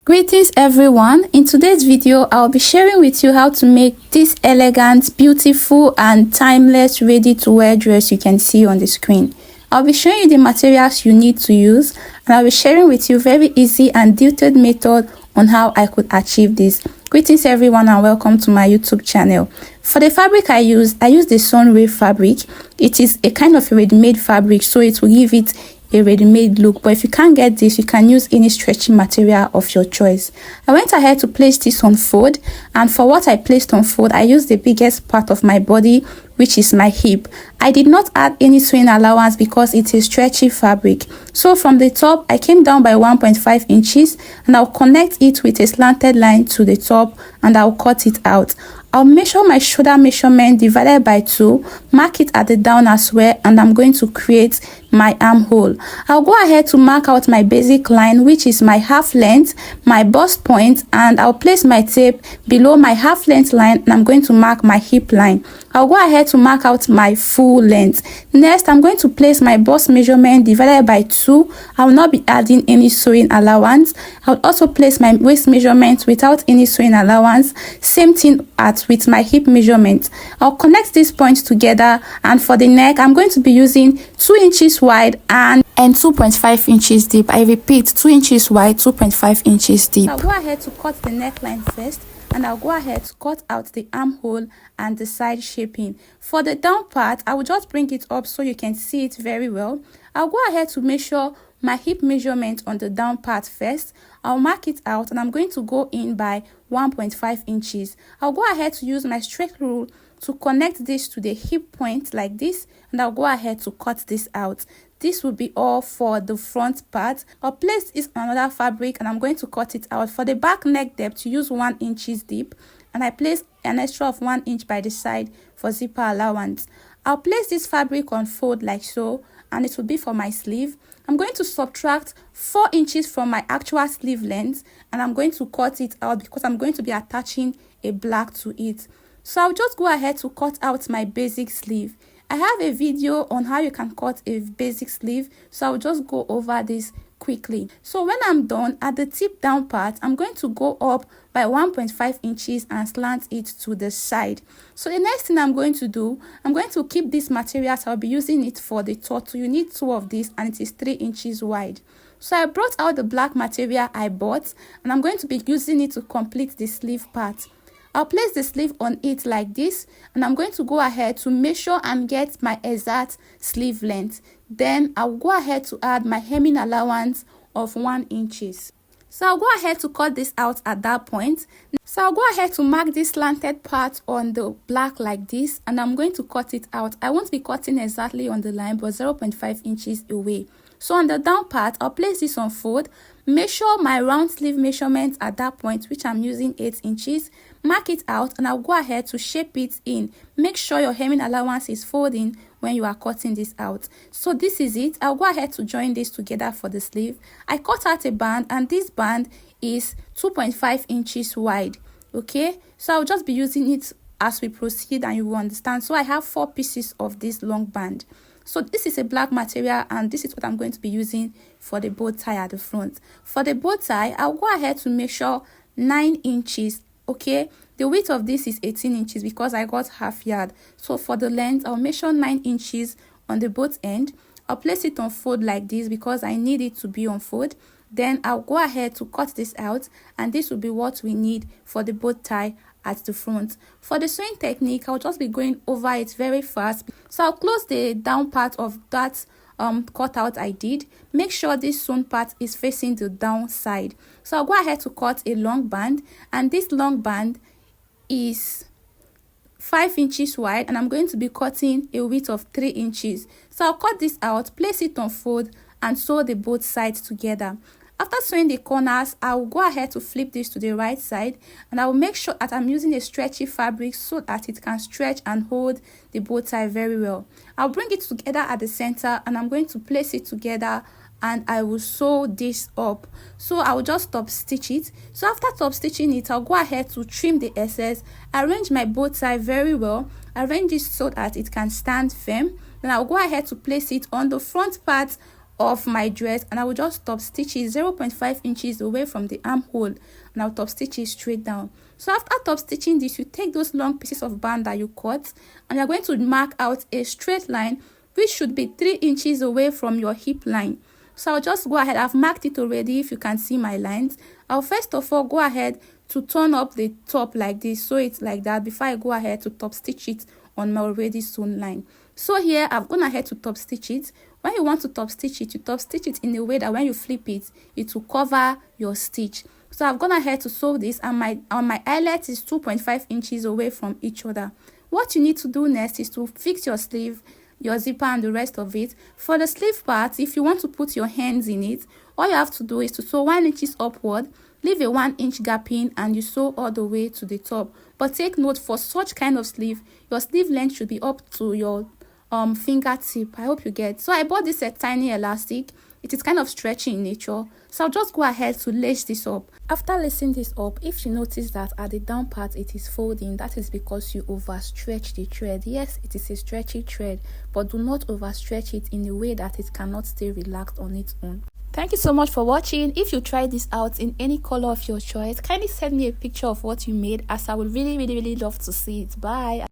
Greetings everyone. In today's video, I'll be sharing with you how to make this elegant, beautiful and timeless ready-to-wear dress you can see on the screen. I'll be showing you the materials you need to use, and I'll be sharing with you very easy and detailed method on how I could achieve this. Greetings everyone and welcome to my YouTube channel. For the fabric I use the sunray fabric. It is a kind of a ready-made fabric, so it will give it a ready-made look, but if you can't get this, you can use any stretching material of your choice. I went ahead to place this on fold, and for what I placed on fold, I used the biggest part of my body, which is my hip. I did not add any sewing allowance because it's a stretchy fabric. So from the top, I came down by 1.5 inches and I'll connect it with a slanted line to the top and I'll cut it out. I'll measure my shoulder measurement divided by 2, mark it at the down as well, and I'm going to create my armhole. I'll go ahead to mark out my basic line, which is my half length, my bust point, and I'll place my tape below my half length line and I'm going to mark my hip line. I'll go ahead to mark out my full length. Next, I'm going to place my bust measurement divided by 2. I will not be adding any sewing allowance. I'll also place my waist measurement without any sewing allowance. Same thing with my hip measurement. I'll connect these points together, and for the neck, I'm going to be using 2 inches wide and 2.5 inches deep. I repeat, 2 inches wide, 2.5 inches deep. I'll go ahead to cut the neckline first, and I'll go ahead to cut out the armhole and the side shaping. For the down part, I will just bring it up so you can see it very well. I'll go ahead to measure my hip measurement on the down part first. I'll mark it out and I'm going to go in by 1.5 inches. I'll go ahead to use my straight rule to connect this to the hip point like this, and I'll go ahead to cut this out. This will be all for the front part. I'll place this on another fabric and I'm going to cut it out. For the back neck depth, use 1 inch deep, and I place an extra of 1 inch by the side for zipper allowance. I'll place this fabric on fold like so, and it will be for my sleeve. I'm going to subtract 4 inches from my actual sleeve length, and I'm going to cut it out because I'm going to be attaching a black to it. So I'll just go ahead to cut out my basic sleeve. I have a video on how you can cut a basic sleeve, so I'll just go over this quickly. So when I'm done, at the tip down part, I'm going to go up by 1.5 inches and slant it to the side. So the next thing I'm going to do, I'm going to keep this material. I'll be using it for the turtle. You need 2 of these and it is 3 inches wide. So I brought out the black material I bought and I'm going to be using it to complete the sleeve part. I'll place the sleeve on it like this, and I'm going to go ahead to measure and get my exact sleeve length. Then I'll go ahead to add my hemming allowance of 1 inches. So I'll go ahead to cut this out at that point. So I'll go ahead to mark this slanted part on the black like this, and I'm going to cut it out. I won't be cutting exactly on the line, but 0.5 inches away. So on the down part, I'll place this on fold, measure my round sleeve measurement at that point, which I'm using 8 inches, mark it out, and I'll go ahead to shape it in. Make sure your hemming allowance is folding when you are cutting this out. So this is it. I'll go ahead to join this together for the sleeve. I cut out a band, and this band is 2.5 inches wide. Okay, so I'll just be using it as we proceed and you will understand. So I have 4 pieces of this long band. So this is a black material, and this is what I'm going to be using for the bow tie at the front. For the bow tie, I'll go ahead to measure 9 inches. Okay, the width of this is 18 inches because I got half yard. So for the length, I'll measure 9 inches on the both end. I'll place it on fold like this because I need it to be on fold. Then I'll go ahead to cut this out, and this will be what we need for the bow tie at the front. For the sewing technique, I'll just be going over it very fast. So I'll close the down part of that cutout I did. Make sure this sewn part is facing the down side. So I'll go ahead to cut a long band, and this long band is 5 inches wide, and I'm going to be cutting a width of 3 inches. So I'll cut this out, place it on fold, and sew the both sides together. After sewing the corners, I will go ahead to flip this to the right side, and I will make sure that I'm using a stretchy fabric so that it can stretch and hold the bow tie very well. I'll bring it together at the center, and I'm going to place it together, and I will sew this up. So I will just top stitch it. So after top stitching it, I'll go ahead to trim the excess, arrange my bow tie very well, arrange it so that it can stand firm. Then I'll go ahead to place it on the front part of my dress, and I will just top stitch it 0.5 inches away from the armhole, and I'll top stitch it straight down. So after top stitching this, you take those long pieces of band that you cut, and you're going to mark out a straight line which should be 3 inches away from your hip line. So I'll just go ahead. I've marked it already. If you can see my lines, I'll first of all go ahead to turn up the top like this, so it's like that, before I go ahead to top stitch it on my already sewn line. So here I've gone ahead to top stitch it. When you want to top stitch it, you top stitch it in a way that when you flip it, it will cover your stitch. So I've gone ahead to sew this, and my eyelet is 2.5 inches away from each other. What you need to do next is to fix your sleeve, your zipper, and the rest of it. For the sleeve part, if you want to put your hands in it, all you have to do is to sew 1 inch upward, leave a 1 inch gap in, and you sew all the way to the top. But take note, for such kind of sleeve, your sleeve length should be up to your fingertip. I hope you get. So I bought this a tiny elastic. It is kind of stretchy in nature, so I'll just go ahead to lace this up. After lacing this up, if you notice that at the down part it is folding, that is because you overstretch the thread. Yes, it is a stretchy thread, but do not overstretch it in a way that it cannot stay relaxed on its own. Thank you so much for watching. If you try this out in any color of your choice, kindly send me a picture of what you made, as I would really love to see it. Bye.